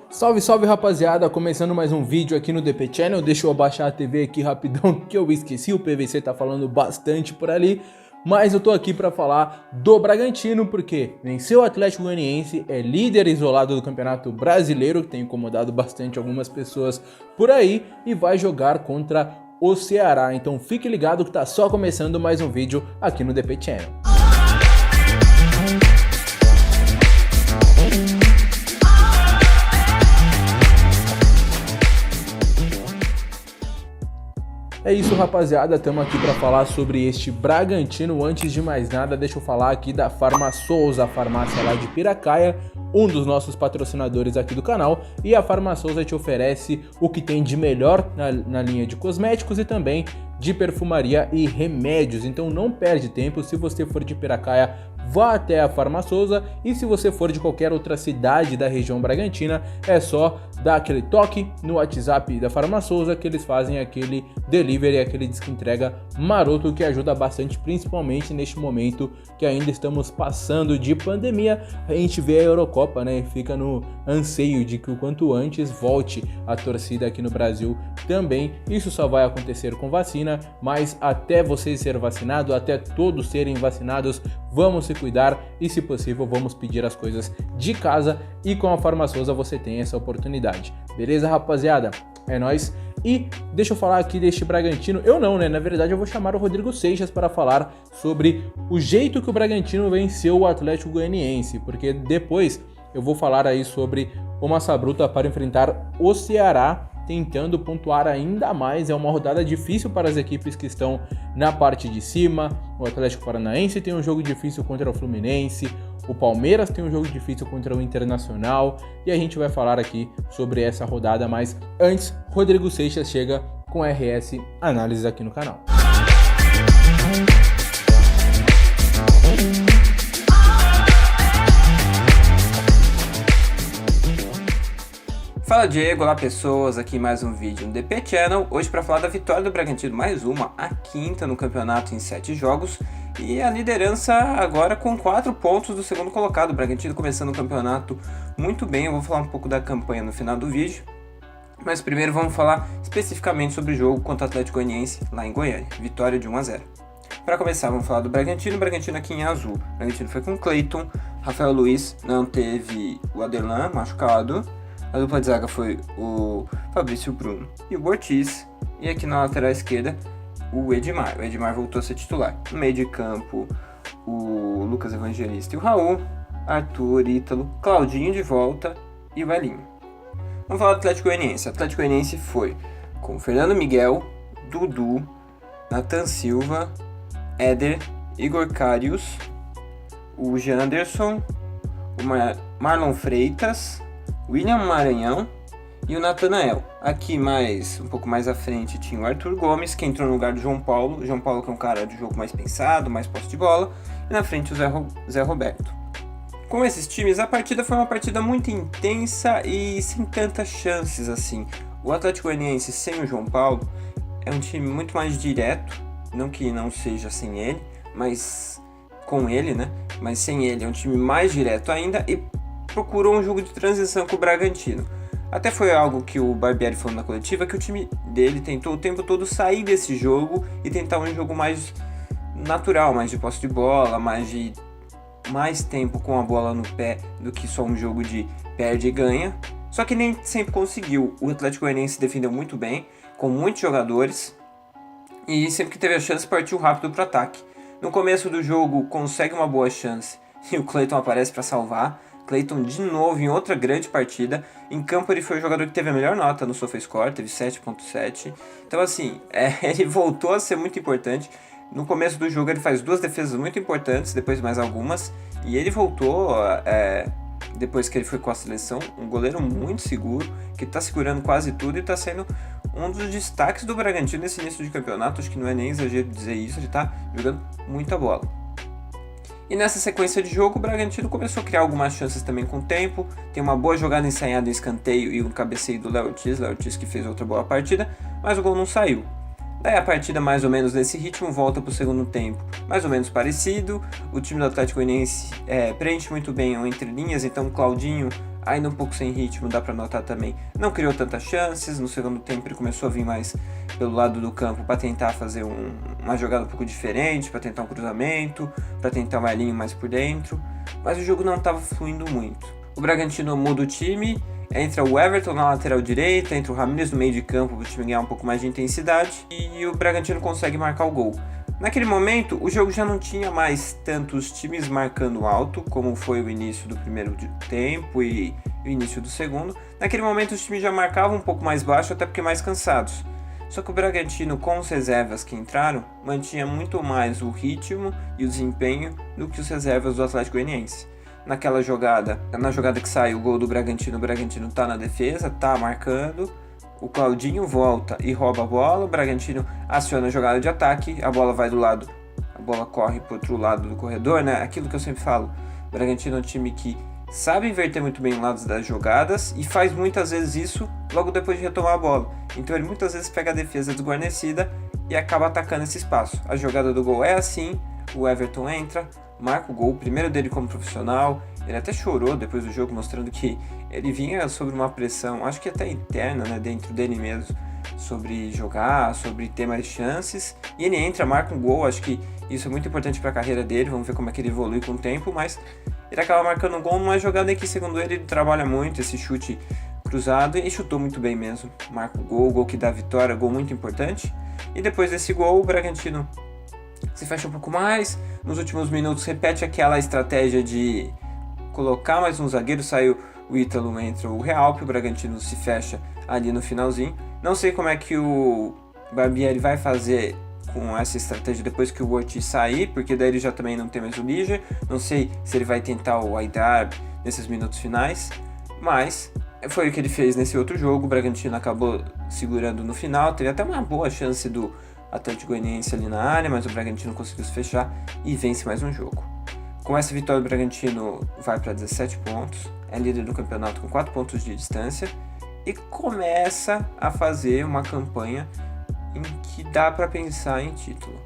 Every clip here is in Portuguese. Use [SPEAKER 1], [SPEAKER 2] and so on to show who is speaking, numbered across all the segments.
[SPEAKER 1] Salve, salve rapaziada, começando mais um vídeo aqui no DP Channel. Deixa eu abaixar a TV aqui rapidão que eu esqueci, o PVC tá falando bastante por ali. Mas eu tô aqui pra falar do Bragantino porque venceu o Atlético Goianiense, é líder isolado do Campeonato Brasileiro, que tem incomodado bastante algumas pessoas por aí, e vai jogar contra o Ceará. Então fique ligado que tá só começando mais um vídeo aqui no DP Channel. É isso, rapaziada, estamos aqui para falar sobre este Bragantino. Antes de mais nada, deixa eu falar aqui da Farmasousa, a farmácia lá de Piracaia, um dos nossos patrocinadores aqui do canal. E a Farmasousa te oferece o que tem de melhor na linha de cosméticos e também de perfumaria e remédios. Então não perde tempo, se você for de Piracaia, vá até a Farmasousa, e se você for de qualquer outra cidade da região Bragantina, é só dar aquele toque no WhatsApp da Farmasousa que eles fazem aquele delivery, aquele disque entrega maroto que ajuda bastante, principalmente neste momento que ainda estamos passando de pandemia. A gente vê a Eurocopa, né, e fica no anseio de que o quanto antes volte a torcida aqui no Brasil também. Isso só vai acontecer com vacina, mas até você ser vacinado, até todos serem vacinados, vamos se cuidar e, se possível, vamos pedir as coisas de casa, e com a Farmasousa você tem essa oportunidade. Beleza, rapaziada? É nóis. E deixa eu falar aqui deste Bragantino. Eu não, né? Na verdade eu vou chamar o Rodrigo Seixas para falar sobre o jeito que o Bragantino venceu o Atlético Goianiense, porque depois eu vou falar aí sobre o Massa Bruta para enfrentar o Ceará, tentando pontuar ainda mais. É uma rodada difícil para as equipes que estão na parte de cima. O Atlético Paranaense tem um jogo difícil contra o Fluminense, o Palmeiras tem um jogo difícil contra o Internacional, e a gente vai falar aqui sobre essa rodada, mas antes, Rodrigo Seixas chega com RS Análises aqui no canal.
[SPEAKER 2] Fala Diego, olá pessoas, aqui mais um vídeo no DP Channel, hoje para falar da vitória do Bragantino, mais uma, a quinta no campeonato em 7 jogos, e a liderança agora com 4 pontos do segundo colocado. O Bragantino começando o campeonato muito bem. Eu vou falar um pouco da campanha no final do vídeo, mas primeiro vamos falar especificamente sobre o jogo contra o Atlético Goianiense lá em Goiânia, vitória de 1-0. Para começar, vamos falar do Bragantino. O Bragantino aqui em azul. O Bragantino foi com o Cleiton, Rafael Luiz, não teve o Aderlan machucado. A dupla de zaga foi o Fabrício Bruno e o Ortiz. E aqui na lateral esquerda, o Edmar. O Edmar voltou a ser titular. No meio de campo, o Lucas Evangelista e o Raul, Arthur, Ítalo, Claudinho de volta e o Elinho. Vamos falar do Atlético Goianiense. O Atlético Goianiense foi com o Fernando Miguel, Dudu, Nathan Silva, Éder, Igor Karius, o Janderson, o Marlon Freitas, William Maranhão e o Natanael. Aqui um pouco mais à frente tinha o Arthur Gomes, que entrou no lugar do João Paulo. O João Paulo, que é um cara de jogo mais pensado, mais posse de bola. E na frente o Zé Roberto. Com esses times, a partida foi uma partida muito intensa e sem tantas chances assim. O Atlético Goianiense sem o João Paulo é um time muito mais direto. Não que não seja sem ele, mas com ele, né? Mas sem ele é um time mais direto ainda e procurou um jogo de transição com o Bragantino. Até foi algo que o Barbieri falou na coletiva, que o time dele tentou o tempo todo sair desse jogo e tentar um jogo mais natural, mais de posse de bola, mais tempo com a bola no pé do que só um jogo de perde e ganha. Só que nem sempre conseguiu. O Atlético Goianiense defendeu muito bem, com muitos jogadores, e sempre que teve a chance partiu rápido para o ataque. No começo do jogo consegue uma boa chance e o Cleiton aparece para salvar. Cleiton de novo em outra grande partida. Em campo ele foi o jogador que teve a melhor nota no SofaScore, teve 7.7. Então assim, ele voltou a ser muito importante. No começo do jogo ele faz 2 defesas muito importantes, depois mais algumas. E ele voltou, depois que ele foi com a seleção, um goleiro muito seguro, que está segurando quase tudo e está sendo um dos destaques do Bragantino nesse início de campeonato. Acho que não é nem exagero dizer isso, ele está jogando muita bola. E nessa sequência de jogo, o Bragantino começou a criar algumas chances também com o tempo. Tem uma boa jogada ensaiada em escanteio e um cabeceio do Léo Ortiz que fez outra boa partida, mas o gol não saiu. Daí a partida mais ou menos nesse ritmo volta para o segundo tempo, mais ou menos parecido. O time do Atlético Goianiense preenche muito bem o entre linhas, então Claudinho ainda um pouco sem ritmo, dá para notar também. Não criou tantas chances, no segundo tempo ele começou a vir mais pelo lado do campo para tentar fazer uma jogada um pouco diferente, para tentar um cruzamento, para tentar um elinho mais por dentro, mas o jogo não estava fluindo muito. O Bragantino muda o time, entra o Everton na lateral direita, entra o Ramírez no meio de campo para o time ganhar um pouco mais de intensidade e o Bragantino consegue marcar o gol. Naquele momento, o jogo já não tinha mais tantos times marcando alto, como foi o início do primeiro tempo e o início do segundo. Naquele momento, os times já marcavam um pouco mais baixo, até porque mais cansados. Só que o Bragantino, com os reservas que entraram, mantinha muito mais o ritmo e o desempenho do que os reservas do Atlético Goianiense. Naquela jogada, na jogada que sai o gol do Bragantino, o Bragantino tá na defesa, tá marcando. O Claudinho volta e rouba a bola, o Bragantino aciona a jogada de ataque, a bola vai do lado, a bola corre pro outro lado do corredor, né? Aquilo que eu sempre falo, o Bragantino é um time que sabe inverter muito bem os lados das jogadas e faz muitas vezes isso logo depois de retomar a bola. Então ele muitas vezes pega a defesa desguarnecida e acaba atacando esse espaço. A jogada do gol é assim, o Everton entra, marca o gol, o primeiro dele como profissional. Ele até chorou depois do jogo, mostrando que ele vinha sobre uma pressão, acho que até interna, né, dentro dele mesmo, sobre jogar, sobre ter mais chances. E ele entra, marca um gol, acho que isso é muito importante para a carreira dele, vamos ver como é que ele evolui com o tempo, mas ele acaba marcando um gol numa jogada em que, segundo ele trabalha muito, esse chute cruzado, e chutou muito bem mesmo. Marca o gol que dá a vitória, gol muito importante. E depois desse gol, o Bragantino se fecha um pouco mais, nos últimos minutos repete aquela estratégia de colocar mais um zagueiro, saiu o Ítalo, entra o Realpe, o Bragantino se fecha ali no finalzinho. Não sei como é que o Barbieri vai fazer com essa estratégia depois que o Ortiz sair, porque daí ele já também não tem mais o Liger. Não sei se ele vai tentar o Aidar nesses minutos finais, mas foi o que ele fez nesse outro jogo. O Bragantino acabou segurando no final, teve até uma boa chance do Atlético Goianiense ali na área, mas o Bragantino conseguiu se fechar e vence mais um jogo. Com essa vitória, o Bragantino vai para 17 pontos, é líder do campeonato com 4 pontos de distância e começa a fazer uma campanha em que dá para pensar em título.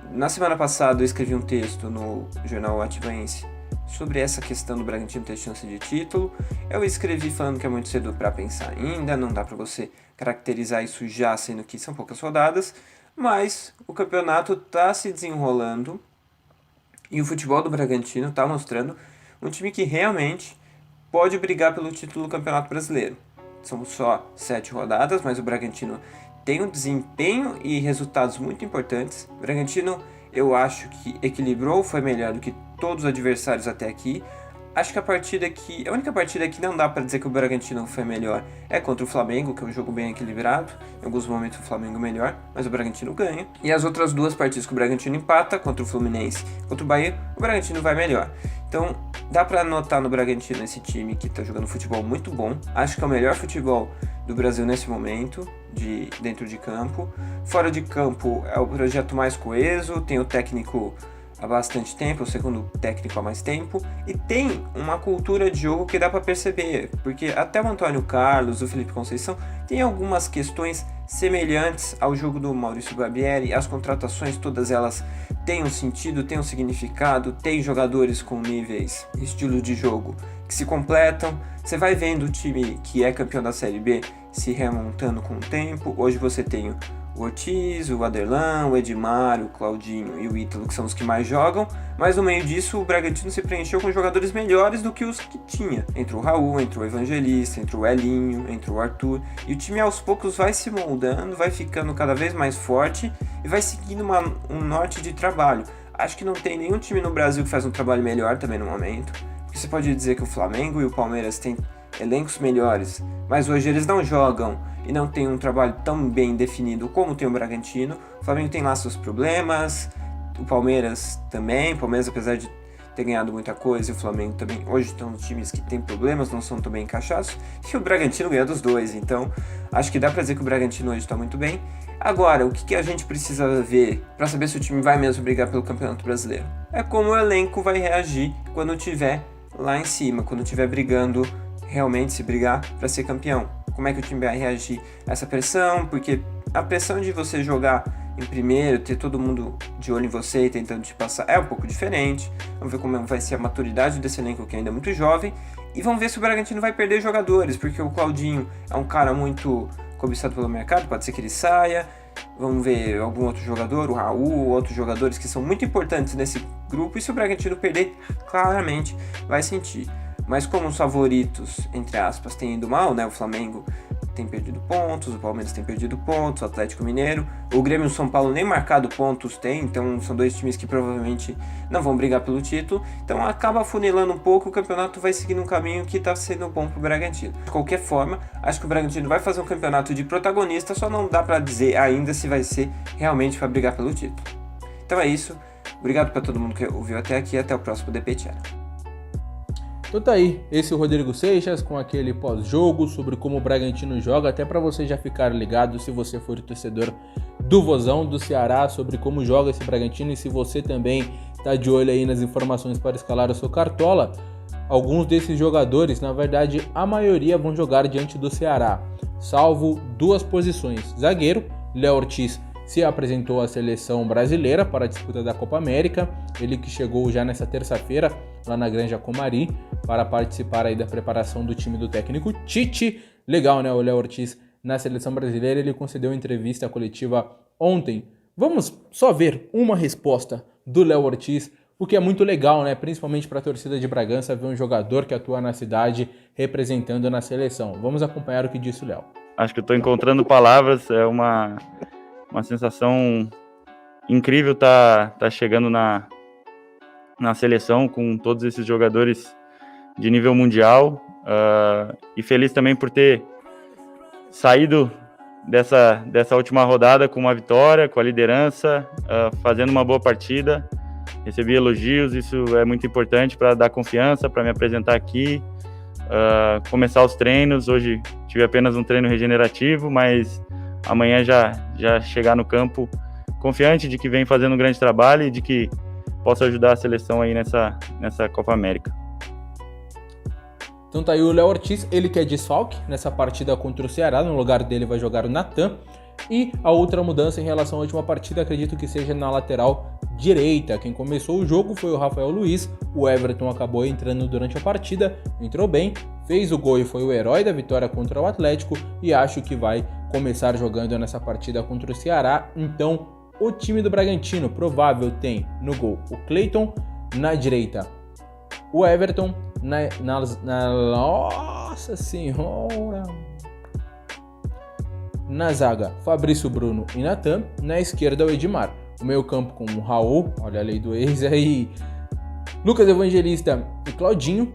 [SPEAKER 2] Na semana passada eu escrevi um texto no jornal Atibaense sobre essa questão do Bragantino ter chance de título. Eu escrevi falando que é muito cedo para pensar ainda, não dá para você caracterizar isso já, sendo que são poucas rodadas, mas o campeonato está se desenrolando. E o futebol do Bragantino está mostrando um time que realmente pode brigar pelo título do Campeonato Brasileiro. São só 7 rodadas, mas o Bragantino tem um desempenho e resultados muito importantes. O Bragantino, eu acho que equilibrou, foi melhor do que todos os adversários até aqui. Acho que a única partida que não dá para dizer que o Bragantino foi melhor é contra o Flamengo, que é um jogo bem equilibrado. Em alguns momentos o Flamengo melhor, mas o Bragantino ganha. E as outras duas partidas que o Bragantino empata, contra o Fluminense e contra o Bahia, o Bragantino vai melhor. Então dá para notar no Bragantino esse time que está jogando futebol muito bom. Acho que é o melhor futebol do Brasil nesse momento, dentro de campo. Fora de campo é o projeto mais coeso, tem o técnico há bastante tempo, o segundo técnico há mais tempo, e tem uma cultura de jogo que dá para perceber, porque até o Antônio Carlos, o Felipe Conceição, tem algumas questões semelhantes ao jogo do Maurício Barbieri. As contratações, todas elas têm um sentido, têm um significado, tem jogadores com níveis, estilo de jogo que se completam. Você vai vendo o time que é campeão da Série B se remontando com o tempo. Hoje você tem o Ortiz, o Aderlan, o Edmar, o Claudinho e o Ítalo, que são os que mais jogam, mas no meio disso o Bragantino se preencheu com jogadores melhores do que os que tinha. Entrou o Raul, entrou o Evangelista, entrou o Elinho, entrou o Arthur, e o time aos poucos vai se moldando, vai ficando cada vez mais forte e vai seguindo um norte de trabalho. Acho que não tem nenhum time no Brasil que faz um trabalho melhor também no momento, porque você pode dizer que o Flamengo e o Palmeiras têm elencos melhores, mas hoje eles não jogam e não tem um trabalho tão bem definido como tem o Bragantino. O Flamengo tem lá seus problemas, o Palmeiras também. O Palmeiras, apesar de ter ganhado muita coisa, e o Flamengo também, hoje estão times que têm problemas, não são tão bem encaixados, e o Bragantino ganhou dos dois. Então acho que dá pra dizer que o Bragantino hoje está muito bem. Agora, o que a gente precisa ver para saber se o time vai mesmo brigar pelo Campeonato Brasileiro é como o elenco vai reagir quando estiver lá em cima, quando estiver brigando, realmente se brigar para ser campeão. Como é que o time vai reagir a essa pressão? Porque a pressão de você jogar em primeiro, ter todo mundo de olho em você e tentando te passar, é um pouco diferente. Vamos ver como vai ser a maturidade desse elenco, que ainda é muito jovem. E vamos ver se o Bragantino vai perder jogadores, porque o Claudinho é um cara muito cobiçado pelo mercado, pode ser que ele saia. Vamos ver algum outro jogador, o Raul, outros jogadores que são muito importantes nesse grupo. E se o Bragantino perder, claramente vai sentir. Mas como os favoritos, entre aspas, têm ido mal, né? O Flamengo tem perdido pontos, o Palmeiras tem perdido pontos, o Atlético Mineiro, o Grêmio e o São Paulo nem marcado pontos tem, então são dois times que provavelmente não vão brigar pelo título, então acaba afunilando um pouco, o campeonato vai seguindo um caminho que está sendo bom para o Bragantino. De qualquer forma, acho que o Bragantino vai fazer um campeonato de protagonista, só não dá para dizer ainda se vai ser realmente para brigar pelo título. Então é isso, obrigado para todo mundo que ouviu até aqui, até o próximo DP Channel.
[SPEAKER 1] Então tá aí, esse é o Rodrigo Seixas com aquele pós-jogo sobre como o Bragantino joga, até para você já ficar ligado se você for torcedor do Vozão, do Ceará, sobre como joga esse Bragantino e se você também tá de olho aí nas informações para escalar o seu Cartola. Alguns desses jogadores, na verdade a maioria vão jogar diante do Ceará, salvo duas posições. Zagueiro, Léo Ortiz se apresentou à seleção brasileira para a disputa da Copa América, ele que chegou já nessa terça-feira lá na Granja Comari para participar aí da preparação do time do técnico Tite. Legal, né, o Léo Ortiz na seleção brasileira, ele concedeu entrevista coletiva ontem. Vamos só ver uma resposta do Léo Ortiz, o que é muito legal, né, principalmente para a torcida de Bragança ver um jogador que atua na cidade representando na seleção. Vamos acompanhar o que disse o Léo.
[SPEAKER 3] Acho que eu estou encontrando palavras, é uma sensação incrível tá chegando na seleção com todos esses jogadores de nível mundial, e feliz também por ter saído dessa última rodada com uma vitória, com a liderança, fazendo uma boa partida. Recebi elogios, isso é muito importante para dar confiança, para me apresentar aqui, começar os treinos. Hoje tive apenas um treino regenerativo, mas amanhã já chegar no campo confiante de que vem fazendo um grande trabalho e de que posso ajudar a seleção aí nessa Copa América.
[SPEAKER 1] Então tá aí o Léo Ortiz, ele que é desfalque nessa partida contra o Ceará, no lugar dele vai jogar o Natan. E a outra mudança em relação à última partida, acredito que seja na lateral direita. Quem começou o jogo foi o Rafael Luiz, o Everton acabou entrando durante a partida, entrou bem, fez o gol e foi o herói da vitória contra o Atlético e acho que vai começar jogando nessa partida contra o Ceará. Então o time do Bragantino provável tem no gol o Cleiton, na direita o Everton, nossa senhora, na zaga Fabrício, Bruno e Natan, na esquerda o Edmar, o meio campo com o Raul, olha a lei do ex aí, Lucas Evangelista e Claudinho,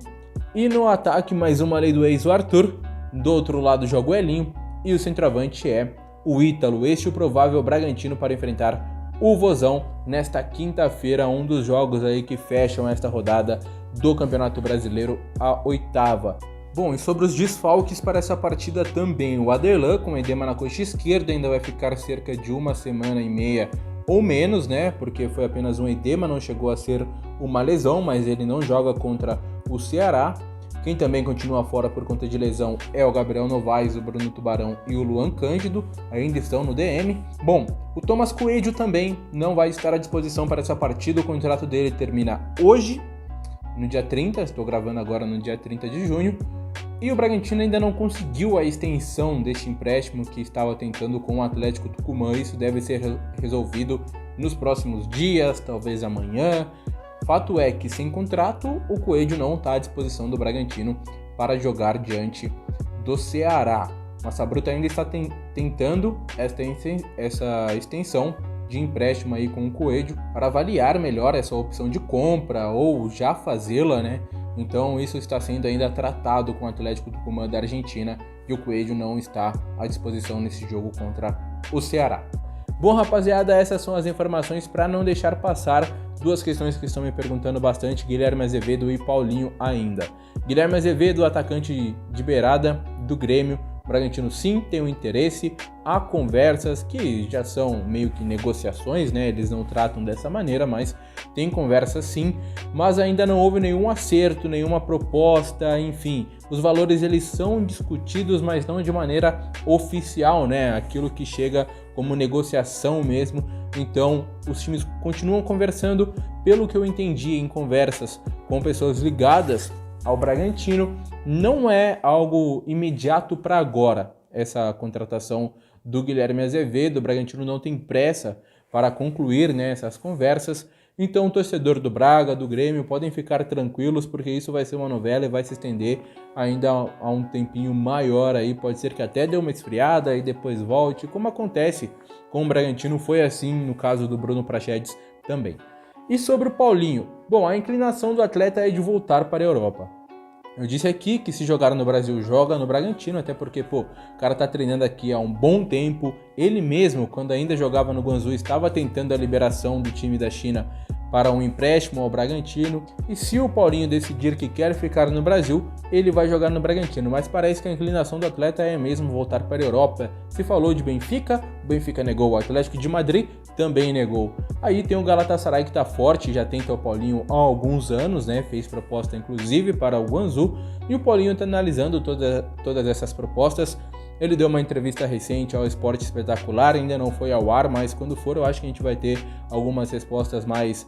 [SPEAKER 1] e no ataque mais uma lei do ex, o Arthur, do outro lado joga o Elinho e o centroavante é o Ítalo. Este é o provável Bragantino para enfrentar o Vozão nesta quinta-feira, um dos jogos aí que fecham esta rodada do Campeonato Brasileiro, a 8ª. Bom, e sobre os desfalques para essa partida também, o Aderlan com edema na coxa esquerda ainda vai ficar cerca de 1 semana e meia ou menos, né, porque foi apenas um edema, não chegou a ser uma lesão, mas ele não joga contra o Ceará. Quem também continua fora por conta de lesão é o Gabriel Novaes, o Bruno Tubarão e o Luan Cândido, ainda estão no DM. Bom, o Thomas Coelho também não vai estar à disposição para essa partida, o contrato dele termina hoje, no dia 30, estou gravando agora no dia 30 de junho, e o Bragantino ainda não conseguiu a extensão deste empréstimo que estava tentando com o Atlético Tucumã. Isso deve ser resolvido nos próximos dias, talvez amanhã. Fato é que, sem contrato, o Coelho não está à disposição do Bragantino para jogar diante do Ceará. Massa Bruta ainda está tentando essa extensão de empréstimo aí com o Coelho para avaliar melhor essa opção de compra ou já fazê-la, né? Então isso está sendo ainda tratado com o Atlético Tucumã da Argentina e o Coelho não está à disposição nesse jogo contra o Ceará. Bom, rapaziada, essas são as informações para não deixar passar duas questões que estão me perguntando bastante, Guilherme Azevedo e Paulinho ainda. Guilherme Azevedo, atacante de beirada do Grêmio, o Bragantino sim tem um interesse, há conversas que já são meio que negociações, né? Eles não tratam dessa maneira, mas tem conversas sim, mas ainda não houve nenhum acerto, nenhuma proposta, enfim. Os valores eles são discutidos, mas não de maneira oficial, né? Aquilo que chega como negociação mesmo. Então, os times continuam conversando, pelo que eu entendi em conversas com pessoas ligadas ao Bragantino. Não é algo imediato para agora, essa contratação do Guilherme Azevedo. O Bragantino não tem pressa para concluir, né, essas conversas. Então o torcedor do Braga, do Grêmio, podem ficar tranquilos, porque isso vai ser uma novela e vai se estender ainda há um tempinho maior aí. Pode ser que até dê uma esfriada e depois volte, como acontece com o Bragantino, foi assim no caso do Bruno Prachedes também. E sobre o Paulinho, bom, a inclinação do atleta é de voltar para a Europa. Eu disse aqui que se jogar no Brasil, joga no Bragantino, até porque, o cara tá treinando aqui há um bom tempo. Ele mesmo, quando ainda jogava no Guangzhou, estava tentando a liberação do time da China para um empréstimo ao Bragantino. E se o Paulinho decidir que quer ficar no Brasil, ele vai jogar no Bragantino. Mas parece que a inclinação do atleta é mesmo voltar para a Europa. Se falou de Benfica, o Benfica negou. O Atlético de Madrid também negou. Aí tem o Galatasaray que está forte, já tenta o Paulinho há alguns anos, né? Fez proposta inclusive para o Guangzhou. E o Paulinho está analisando todas essas propostas. Ele deu uma entrevista recente ao Esporte Espetacular, ainda não foi ao ar, mas quando for eu acho que a gente vai ter algumas respostas mais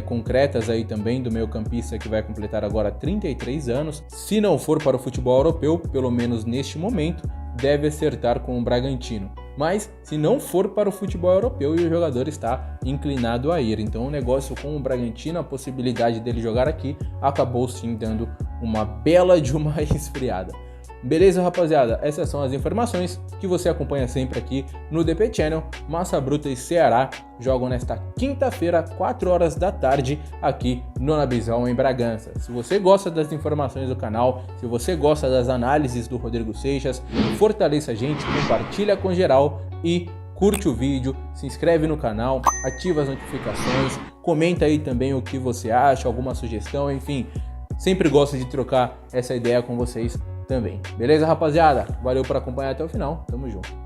[SPEAKER 1] concretas aí também do meio-campista que vai completar agora 33 anos. Se não for para o futebol europeu, pelo menos neste momento, deve acertar com o Bragantino. Mas se não for para o futebol europeu, e o jogador está inclinado a ir. Então o negócio com o Bragantino, a possibilidade dele jogar aqui, acabou sim dando uma bela de uma esfriada. Beleza, rapaziada? Essas são as informações que você acompanha sempre aqui no DP Channel. Massa Bruta e Ceará jogam nesta quinta-feira, 4 horas da tarde, aqui no Nabizão, em Bragança. Se você gosta das informações do canal, se você gosta das análises do Rodrigo Seixas, fortaleça a gente, compartilha com geral e curte o vídeo, se inscreve no canal, ativa as notificações, comenta aí também o que você acha, alguma sugestão, enfim. Sempre gosto de trocar essa ideia com vocês também. Beleza, rapaziada? Valeu por acompanhar até o final. Tamo junto.